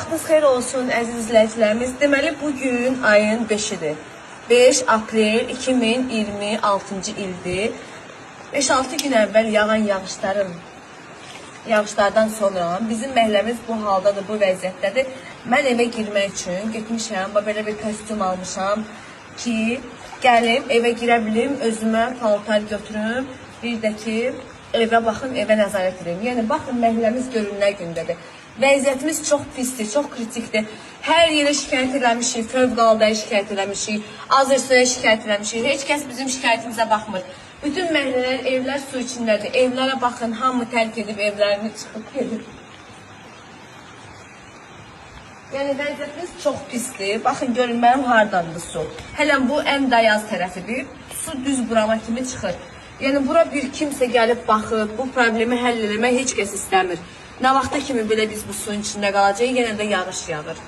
Vaxtınız xeyir olsun əziz izləyicilərimiz. Deməli bugün ayın 5-idir. 5 aprel 2026-cı ildir. 5-6 gün əvvəl yağan yağışlardan sonra bizim məhəlləmiz bu haldadır, bu vəziyyətdədir. Mən evə girmək üçün getmişəm, belə bir kostyum almışam ki, gəlim, evə girə bilim, özümə paltar götürüm, bir də ki, evə baxın, evə nəzarət edeyim. Yəni, baxın, məhəlləmiz görünlər gündədir. Vəziyyətimiz çox pisdir, çox kritikdir. Hər yerə şikayət eləmişik, fövqəladə şikayət eləmişik, Azərsuya şikayət eləmişik. Heç kəs bizim şikayətimizə baxmır. Bütün məhəllələr, evlər su içindədir. Evlərə baxın, hamı tərk edib, evlərini çıxıb gedib. Yəni, vəziyyətimiz çox pisdir. Baxın, görün, mənim hardandır su. Hələn bu ən dayaz tərəfidir. Su düz burama kimi çıxır. Yəni, bura bir kimsə gəlib baxıb, bu problemi həll eləmək heç kəs istəmir. Nə vaxta kimi belə biz bu suyun içində qalacaq, yenə də yağış yağır.